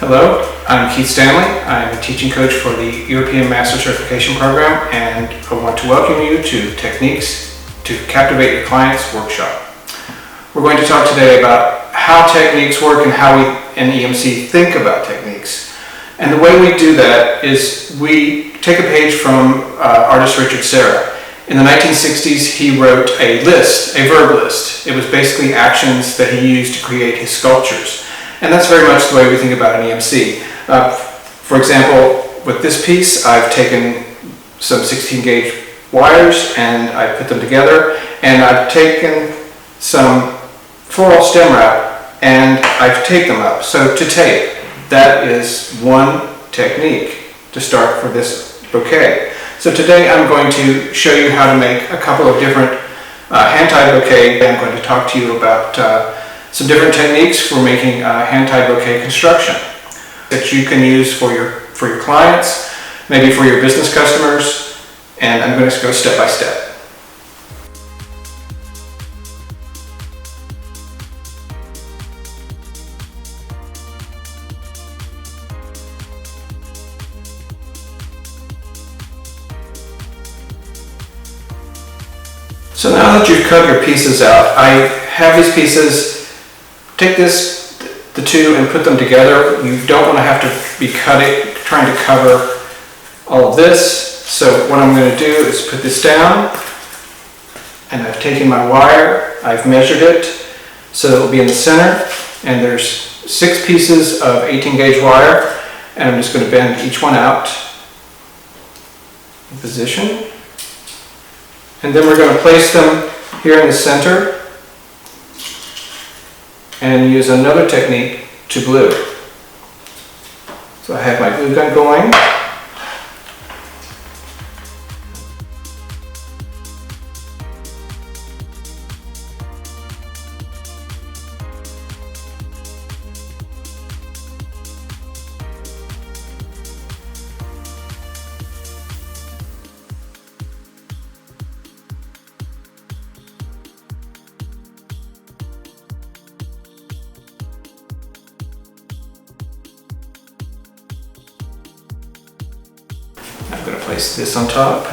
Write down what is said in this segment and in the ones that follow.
Hello, I'm Keith Stanley. I'm a teaching coach for the European Master Certification Program, and I want to welcome you to Techniques to Captivate Your Clients workshop. We're going to talk today about how techniques work and how we in EMC think about techniques. And the way we do that is we take a page from artist Richard Serra. In the 1960s, he wrote a list, a verb list. It was basically actions that he used to create his sculptures. And that's very much the way we think about an EMC. For example, with this piece, I've taken some 16 gauge wires and I put them together, and I've taken some floral stem wrap and I've taped them up. So to tape, that is one technique to start for this bouquet. So today I'm going to show you how to make a couple of different hand-tied bouquet. I'm going to talk to you about some different techniques for making hand-tied bouquet construction that you can use for your clients, maybe for your business customers, and I'm going to go step by step. So now that you've cut your pieces out, I have these pieces. Take the two and put them together. You don't want to have to be trying to cover all of this. So what I'm going to do is put this down, and I've taken my wire, I've measured it so it will be in the center, and there's 6 pieces of 18 gauge wire, and I'm just going to bend each one out in position. And then we're going to place them here in the center and use another technique to glue. So I have my glue gun going. I'm going to place this on top,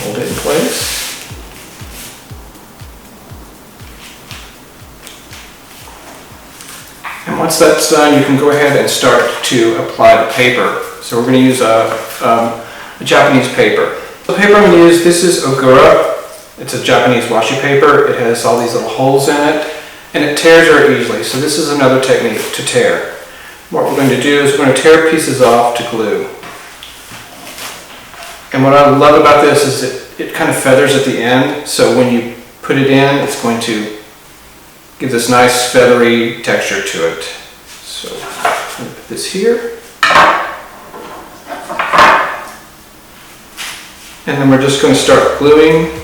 hold it in place. And once that's done, you can go ahead and start to apply the paper. So we're going to use a Japanese paper. The paper I'm going to use, this is Ogura. It's a Japanese washi paper. It has all these little holes in it, and it tears very easily. So this is another technique to tear. What we're going to do is we're going to tear pieces off to glue. And what I love about this is it kind of feathers at the end, so when you put it in, it's going to give this nice feathery texture to it. So I'm going to put this here. And then we're just going to start gluing.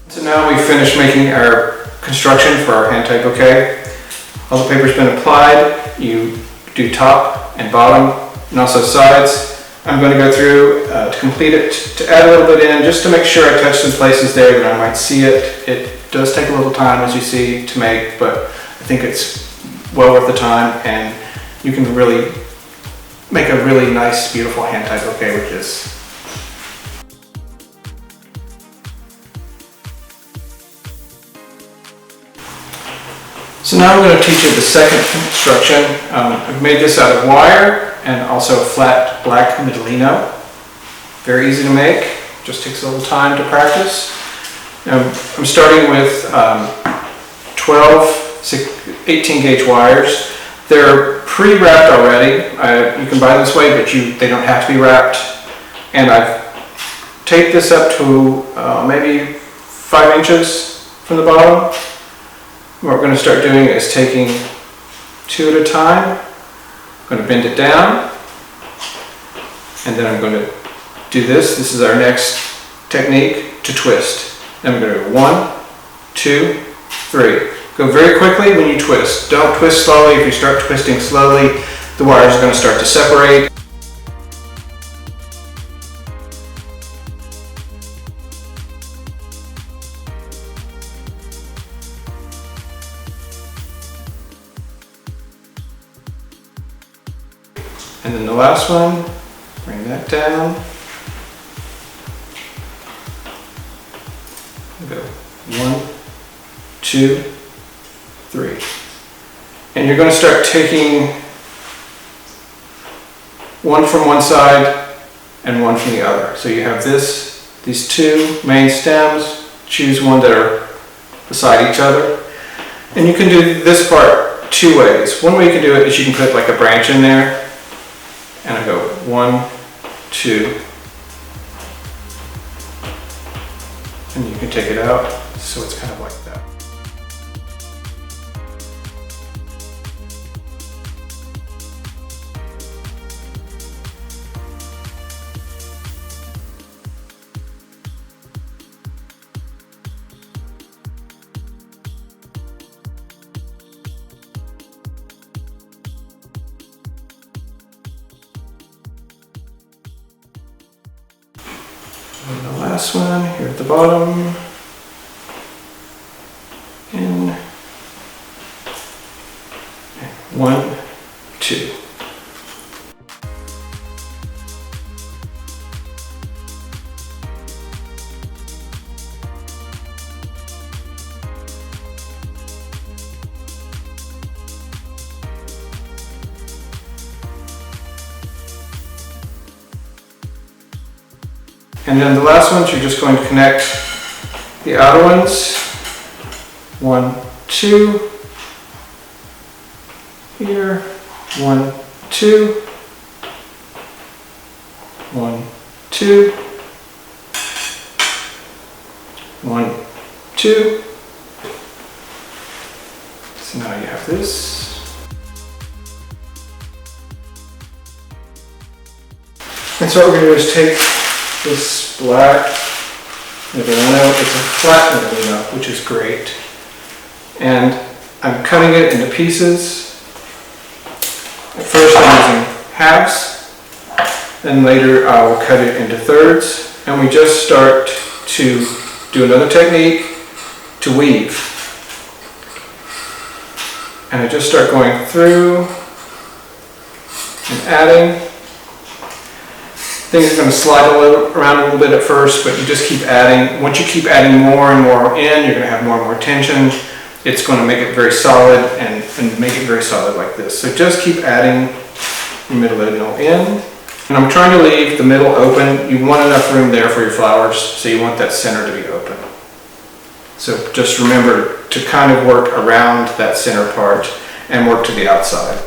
So now we've finished making our construction for our hand-tied bouquet. All the paper's been applied. You do top and bottom and also sides. I'm going to go through to complete it, to add a little bit in, just to make sure I touch some places there that I might see it. It does take a little time, as you see, to make, but I think it's well worth the time, and you can really make a really nice, beautiful hand-tied bouquet with this. So now I'm going to teach you the second construction. I've made this out of wire and also flat black Medellino. Very easy to make, just takes a little time to practice. I'm starting with 12 18 gauge wires. They're pre-wrapped already. You can buy them this way, but they don't have to be wrapped. And I've taped this up to maybe 5 inches from the bottom. What we're going to start doing is taking 2 at a time. I'm going to bend it down, and then I'm going to do this. This is our next technique to twist. Then I'm going to go 1, 2, 3. Go very quickly when you twist. Don't twist slowly. If you start twisting slowly, the wires are going to start to separate. And then the last one, bring that down. Go 1, 2, 3. And you're going to start taking one from one side and one from the other. So you have these two main stems. Choose one that are beside each other. And you can do this part two ways. One way you can do it is you can put like a branch in there. And I go 1, 2, and you can take it out, so it's kind of like that. And the last one here at the bottom. In 1, 2. And then the last ones, you're just going to connect the outer ones. 1, 2. Here. 1, 2. 1, 2. 1, 2. So now you have this. And so what we're going to do is take this black Merino, it's a flat Merino, which is great. And I'm cutting it into pieces. At first I'm using halves, then later I will cut it into thirds. And we just start to do another technique to weave. And I just start going through and adding. Things are going to slide around a little bit at first, but you just keep adding. Once you keep adding more and more in, you're going to have more and more tension. It's going to make it very solid and make it very solid like this. So just keep adding your middle in. And I'm trying to leave the middle open. You want enough room there for your flowers, so you want that center to be open. So just remember to kind of work around that center part and work to the outside.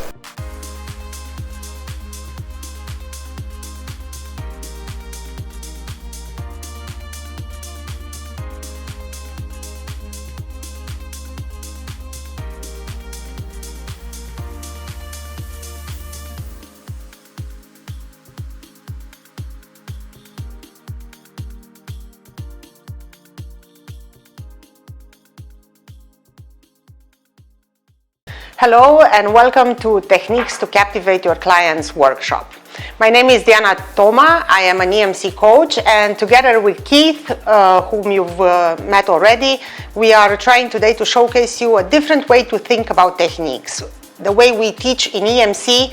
Hello and welcome to Techniques to Captivate Your Clients workshop. My name is Toma. I am an EMC coach, and together with Keith, whom you've met already, we are trying today to showcase you a different way to think about techniques. The way we teach in EMC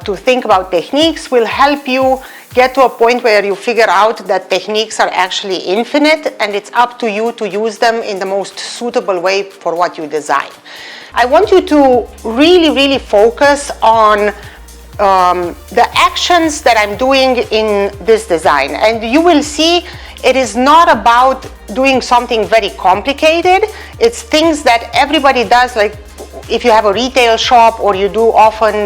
to think about techniques will help you get to a point where you figure out that techniques are actually infinite and it's up to you to use them in the most suitable way for what you design. I want you to really focus on the actions that I'm doing in this design, and you will see it is not about doing something very complicated. It's things that everybody does, like if you have a retail shop or you do often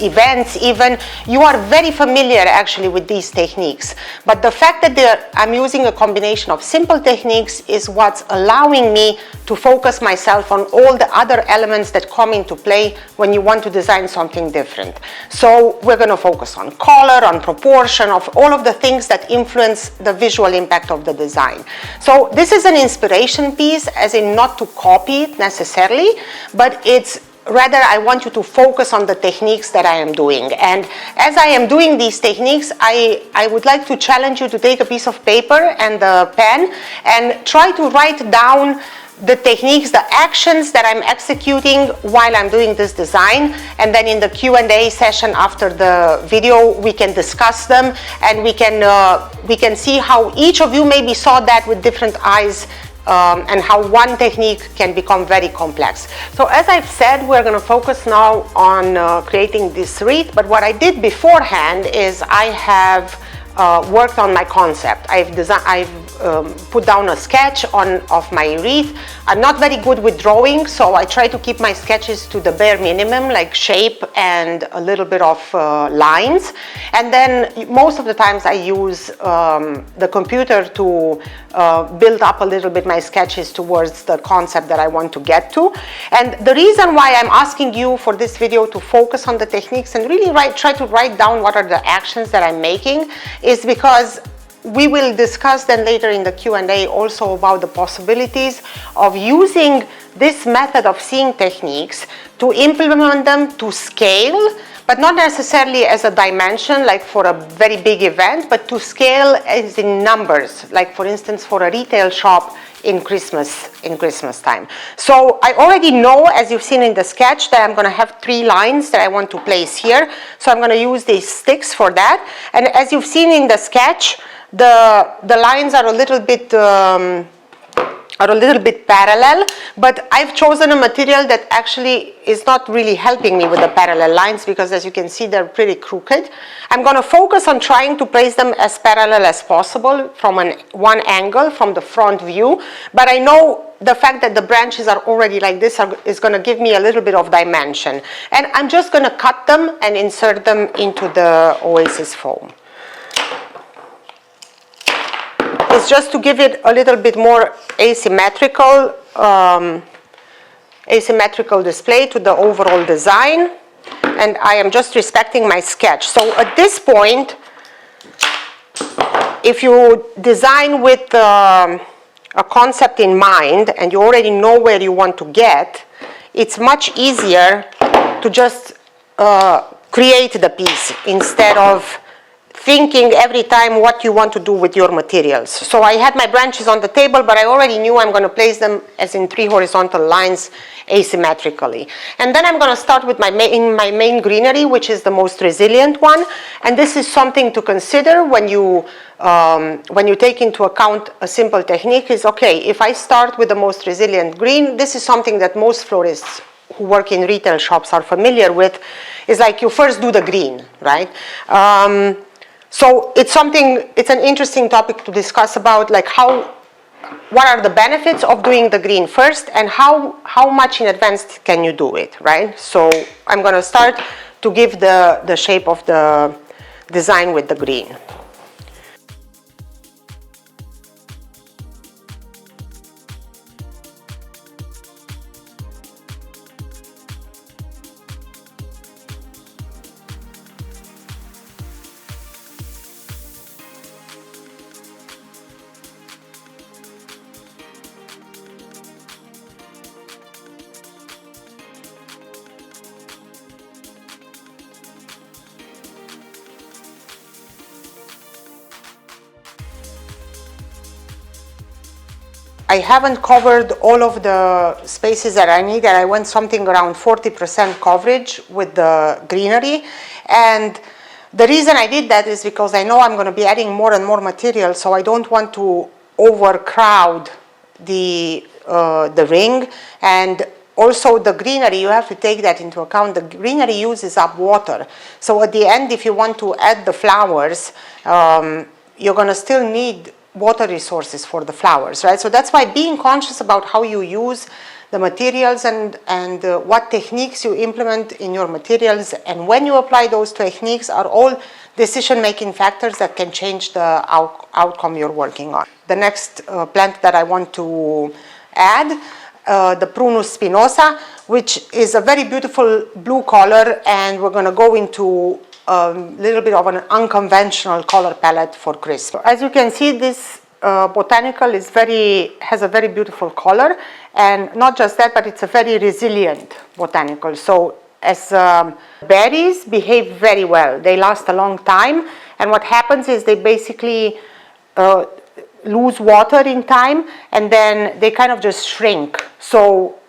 events even, you are very familiar actually with these techniques. But the fact that I'm using a combination of simple techniques is what's allowing me to focus myself on all the other elements that come into play when you want to design something different. So we're going to focus on color, on proportion, of all of the things that influence the visual impact of the design. So this is an inspiration piece, as in not to copy it necessarily, but it's rather I want you to focus on the techniques that I am doing. And as I am doing these techniques, I would like to challenge you to take a piece of paper and a pen and try to write down the techniques, the actions that I'm executing while I'm doing this design, and then in the Q&A session after the video we can discuss them, and we can see how each of you maybe saw that with different eyes, and how one technique can become very complex. So as I've said, we're going to focus now on creating this wreath, but what I did beforehand is I have worked on my concept. I've put down a sketch of my wreath. I'm not very good with drawing, so I try to keep my sketches to the bare minimum, like shape and a little bit of lines. And then most of the times I use the computer to build up a little bit my sketches towards the concept that I want to get to. And the reason why I'm asking you for this video to focus on the techniques and really try to write down what are the actions that I'm making is because we will discuss then later in the Q&A also about the possibilities of using this method of seeing techniques to implement them to scale, but not necessarily as a dimension like for a very big event, but to scale as in numbers, like for instance for a retail shop in Christmas time. So I already know, as you've seen in the sketch, that I'm going to have 3 lines that I want to place here. So I'm going to use these sticks for that. And as you've seen in the sketch, the lines are a little bit parallel, but I've chosen a material that actually is not really helping me with the parallel lines because, as you can see, they're pretty crooked. I'm going to focus on trying to place them as parallel as possible from one angle, from the front view, but I know the fact that the branches are already like this is going to give me a little bit of dimension. And I'm just going to cut them and insert them into the Oasis foam. It's just to give it a little bit more asymmetrical display to the overall design, and I am just respecting my sketch. So at this point, if you design with a concept in mind and you already know where you want to get, it's much easier to just create the piece instead of thinking every time what you want to do with your materials. So I had my branches on the table, but I already knew I'm going to place them as in 3 horizontal lines asymmetrically. And then I'm going to start with my main greenery, which is the most resilient one. And this is something to consider when you take into account a simple technique is, okay, if I start with the most resilient green, this is something that most florists who work in retail shops are familiar with, is like you first do the green, right? So it's an interesting topic to discuss about, like what are the benefits of doing the green first and how much in advance can you do it, right? So I'm going to start to give the shape of the design with the green. I haven't covered all of the spaces that I need, and I went something around 40% coverage with the greenery. And the reason I did that is because I know I'm going to be adding more and more material, so I don't want to overcrowd the ring. And also the greenery, you have to take that into account. The greenery uses up water. So at the end, if you want to add the flowers, you're going to still need water resources for the flowers, right? So that's why being conscious about how you use the materials and what techniques you implement in your materials and when you apply those techniques are all decision-making factors that can change the outcome you're working on. The next plant that I want to add, the Prunus spinosa, which is a very beautiful blue color, and we're going to go into a little bit of an unconventional color palette for Christmas. As you can see, this botanical has a very beautiful color, and not just that, but it's a very resilient botanical. So as berries behave very well, they last a long time, and what happens is they basically lose water in time, and then they kind of just shrink. So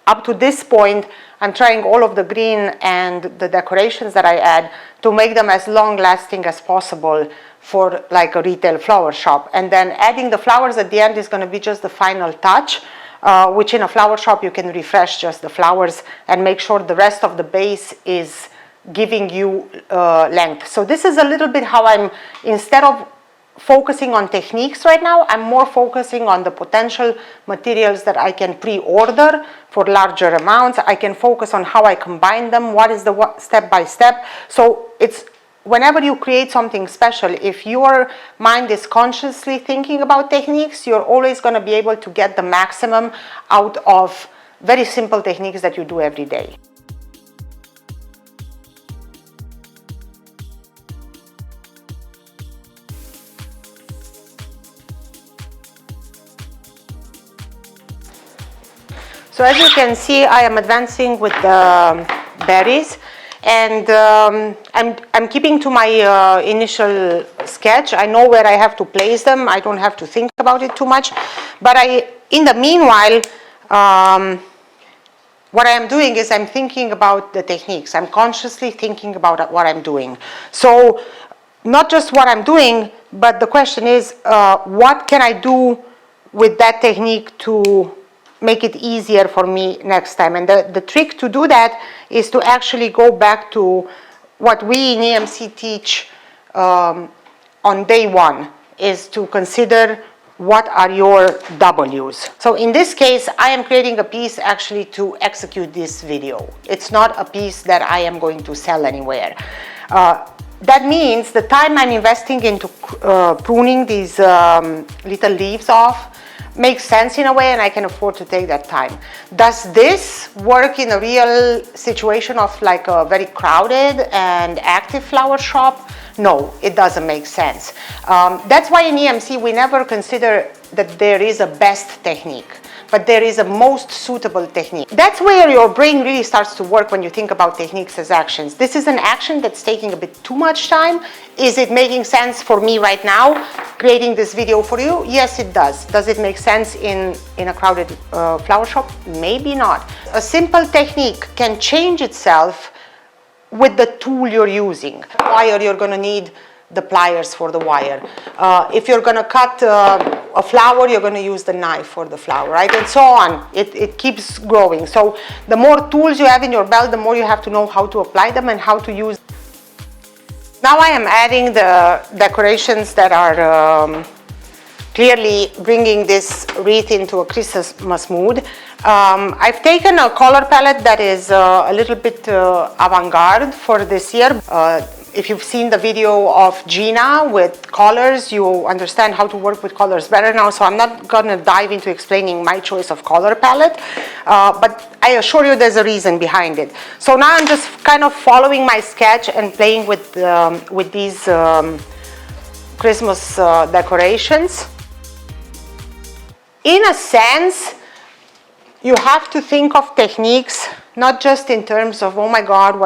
up to this point, I'm trying all of the green and the decorations that I add to make them as long-lasting as possible for like a retail flower shop. And then adding the flowers at the end is going to be just the final touch, which in a flower shop you can refresh just the flowers and make sure the rest of the base is giving you length. So this is a little bit how I'm, instead of focusing on techniques right now, I'm more focusing on the potential materials that I can pre-order for larger amounts. I can focus on how I combine them, what is the step by step. So it's whenever you create something special, if your mind is consciously thinking about techniques, you're always going to be able to get the maximum out of very simple techniques that you do every day. So as you can see, I am advancing with the berries, and I'm keeping to my initial sketch. I know where I have to place them. I don't have to think about it too much. But in the meanwhile, what I am doing is I'm thinking about the techniques. I'm consciously thinking about what I'm doing. So not just what I'm doing, but the question is, what can I do with that technique to make it easier for me next time? And the trick to do that is to actually go back to what we in EMC teach on day one, is to consider what are your W's. So in this case, I am creating a piece actually to execute this video. It's not a piece that I am going to sell anywhere. That means the time I'm investing into pruning these little leaves off makes sense in a way, and I can afford to take that time. Does this work in a real situation of like a very crowded and active flower shop? No, it doesn't make sense. That's why in EMC we never consider that there is a best technique, but there is a most suitable technique. That's where your brain really starts to work when you think about techniques as actions. This is an action that's taking a bit too much time. Is it making sense for me right now, creating this video for you? Yes, it does. Does it make sense in a crowded flower shop? Maybe not. A simple technique can change itself with the tool you're using. Wire, you're going to need the pliers for the wire. If you're going to cut a flower, you're going to use the knife for the flower, right? And so on. It keeps growing. So the more tools you have in your belt, the more you have to know how to apply them and how to use. Now I am adding the decorations that are clearly bringing this wreath into a Christmas mood. I've taken a color palette that is a little bit avant-garde for this year. If you've seen the video of Gina with colors, you understand how to work with colors better now, so I'm not going to dive into explaining my choice of color palette, but I assure you there's a reason behind it. So now I'm just kind of following my sketch and playing with these Christmas decorations. In a sense, you have to think of techniques not just in terms of, oh my God,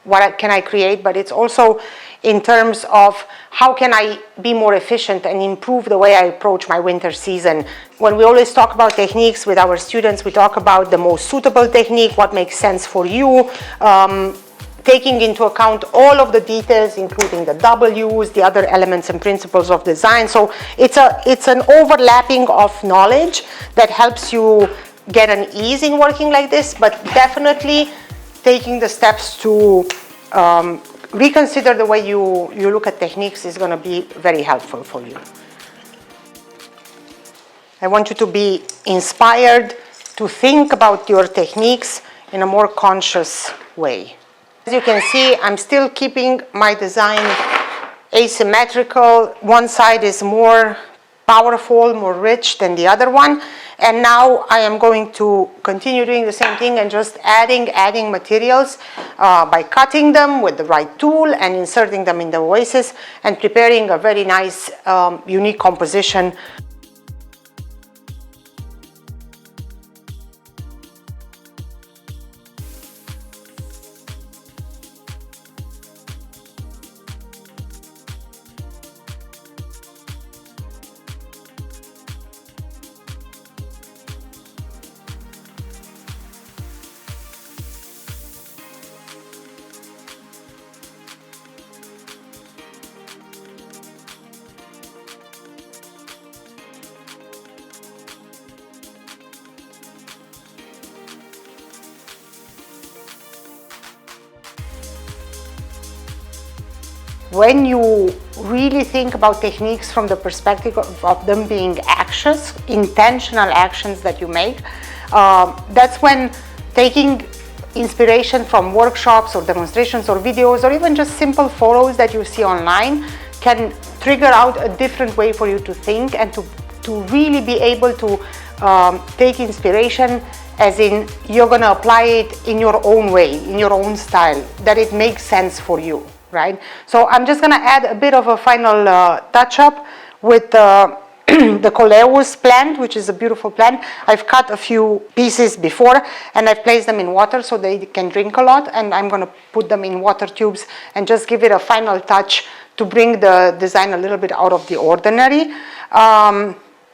what can I create, but it's also in terms of how can I be more efficient and improve the way I approach my winter season. When we always talk about techniques with our students, we talk about the most suitable technique, what makes sense for you, taking into account all of the details, including the W's, the other elements and principles of design. So it's an overlapping of knowledge that helps you get an ease in working like this, but definitely taking the steps to reconsider the way you look at techniques is going to be very helpful for you. I want you to be inspired to think about your techniques in a more conscious way. As you can see, I'm still keeping my design asymmetrical. One side is more powerful, more rich than the other one. And now I am going to continue doing the same thing and just adding materials by cutting them with the right tool and inserting them in the voices and preparing a very nice, unique composition. When you really think about techniques from the perspective of them being actions, intentional actions that you make, that's when taking inspiration from workshops or demonstrations or videos or even just simple photos that you see online can trigger out a different way for you to think and to really be able to take inspiration, as in you're going to apply it in your own way, in your own style, that it makes sense for you. Right? So I'm just going to add a bit of a final touch-up with the Coleus plant, which is a beautiful plant. I've cut a few pieces before and I've placed them in water so they can drink a lot, and I'm going to put them in water tubes and just give it a final touch to bring the design a little bit out of the ordinary.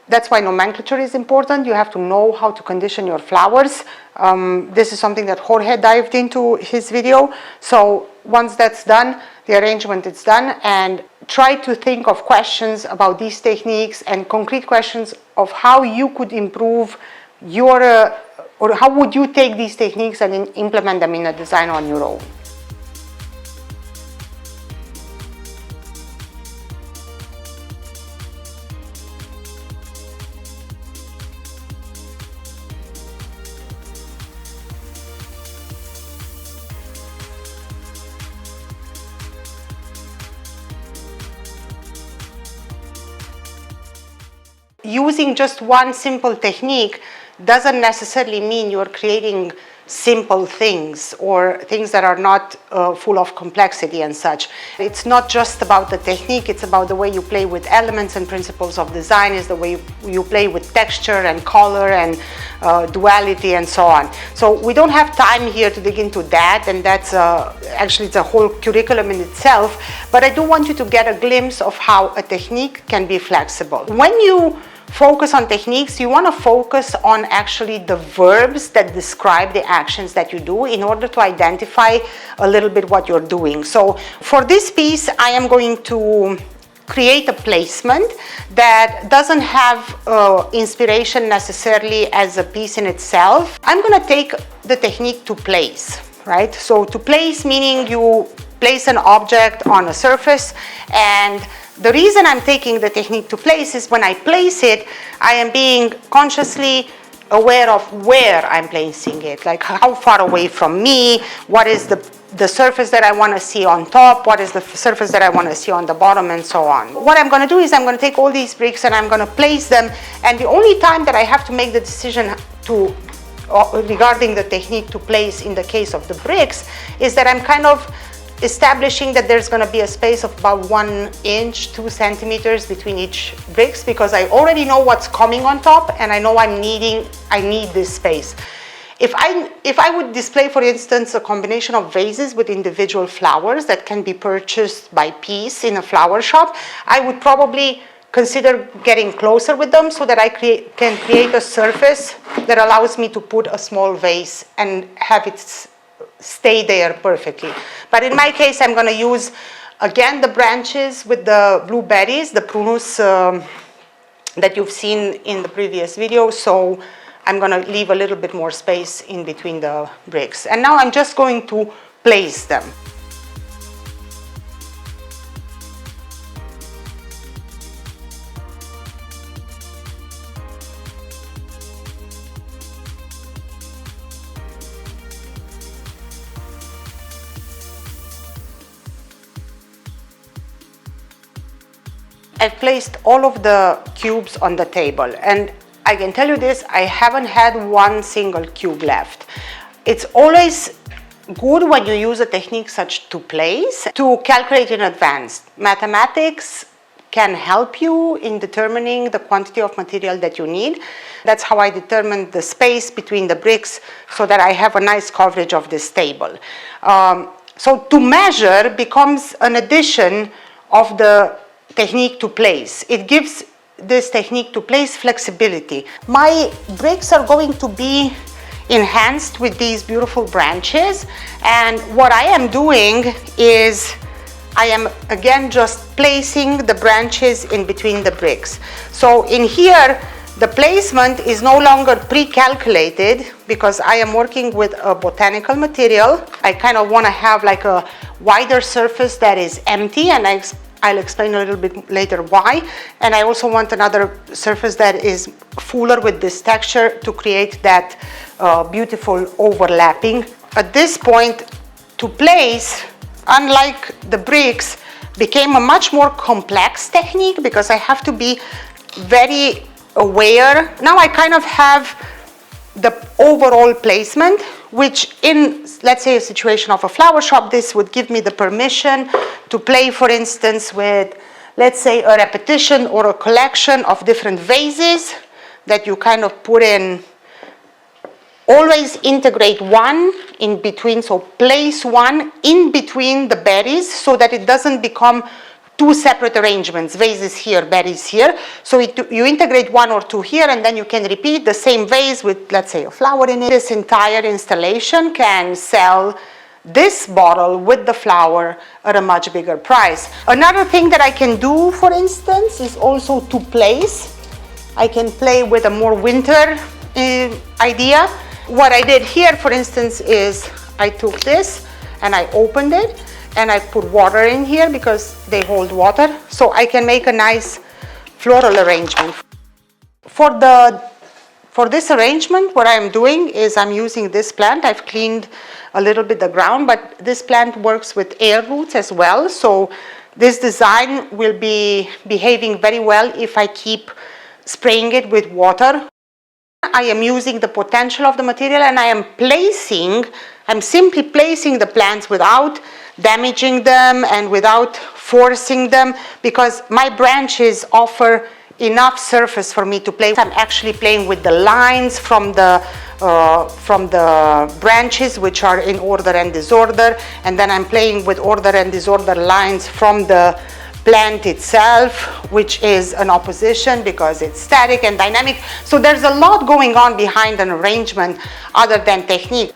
That's why nomenclature is important. You have to know how to condition your flowers. This is something that Jorge dived into his video. So once that's done, the arrangement is done, and try to think of questions about these techniques and concrete questions of how you could improve your, or how would you take these techniques and implement them in a design on your own. Using just one simple technique doesn't necessarily mean you're creating simple things or things that are not full of complexity and such. It's not just about the technique, it's about the way you play with elements and principles of design, is the way you play with texture and color and duality and so on. So we don't have time here to dig into that, and that's actually it's a whole curriculum in itself, but I do want you to get a glimpse of how a technique can be flexible. When you focus on techniques, you want to focus on actually the verbs that describe the actions that you do in order to identify a little bit what you're doing. So for this piece, I am going to create a placement that doesn't have inspiration necessarily as a piece in itself. I'm going to take the technique to place, right? So to place meaning you place an object on a surface, and the reason I'm taking the technique to place is when I place it, I am being consciously aware of where I'm placing it, like how far away from me, what is the surface that I want to see on top, what is the surface that I want to see on the bottom, and so on. What I'm going to do is I'm going to take all these bricks and I'm going to place them, and the only time that I have to make the decision regarding the technique to place in the case of the bricks is that I'm kind of establishing that there's going to be a space of about 1 inch, 2 centimeters between each bricks, because I already know what's coming on top and I know I need this space. If I would display, for instance, a combination of vases with individual flowers that can be purchased by piece in a flower shop, I would probably consider getting closer with them so that I can create a surface that allows me to put a small vase and have it stay there perfectly. But in my case, I'm going to use again the branches with the blue berries, the prunus that you've seen in the previous video. So I'm going to leave a little bit more space in between the bricks. And now I'm just going to place them. I've placed all of the cubes on the table, and I can tell you this, I haven't had one single cube left. It's always good when you use a technique such to place to calculate in advance. Mathematics can help you in determining the quantity of material that you need. That's how I determined the space between the bricks so that I have a nice coverage of this table. So to measure becomes an addition of the technique to place. It gives this technique to place flexibility. My bricks are going to be enhanced with these beautiful branches, and what I am doing is I am again just placing the branches in between the bricks. So in here the placement is no longer pre-calculated because I am working with a botanical material. I kind of want to have like a wider surface that is empty, and I'll explain a little bit later why. And I also want another surface that is fuller with this texture to create that beautiful overlapping. At this point, to place, unlike the bricks, became a much more complex technique because I have to be very aware. Now I kind of have the overall placement, which in, let's say, a situation of a flower shop, this would give me the permission to play, for instance, with, let's say, a repetition or a collection of different vases that you kind of put in. Always integrate one in between, so place one in between the berries so that it doesn't become two separate arrangements, vases here, berries here. So you integrate one or two here, and then you can repeat the same vase with, let's say, a flower in it. This entire installation can sell this bottle with the flower at a much bigger price. Another thing that I can do, for instance, is also to place. I can play with a more winter idea. What I did here, for instance, is I took this and I opened it and I put water in here because they hold water, so I can make a nice floral arrangement. For this arrangement, what I'm doing is I'm using this plant. I've cleaned a little bit the ground, but this plant works with air roots as well, so this design will be behaving very well if I keep spraying it with water. I am using the potential of the material, and I'm simply placing the plants without damaging them and without forcing them, because my branches offer enough surface for me to play. I'm actually playing with the lines from the branches, which are in order and disorder, and then I'm playing with order and disorder lines from the plant itself, which is an opposition because it's static and dynamic. So there's a lot going on behind an arrangement other than technique.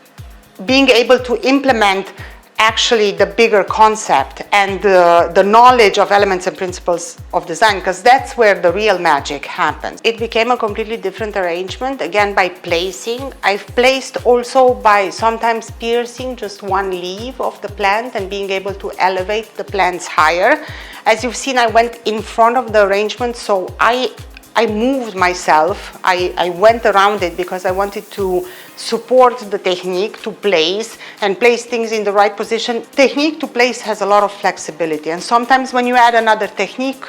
Being able to implement actually the bigger concept and the knowledge of elements and principles of design, because that's where the real magic happens. It became a completely different arrangement, again by placing. I've placed also by sometimes piercing just one leaf of the plant and being able to elevate the plants higher. As you've seen, I went in front of the arrangement, so I moved myself. I went around it because I wanted to support the technique to place and place things in the right position. Technique to place has a lot of flexibility, and sometimes when you add another technique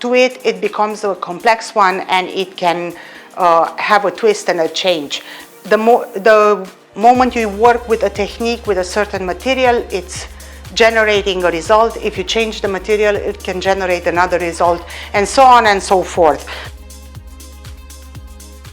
to it, it becomes a complex one and it can have a twist and a change. The moment you work with a technique with a certain material, it's generating a result. If you change the material, it can generate another result, and so on and so forth.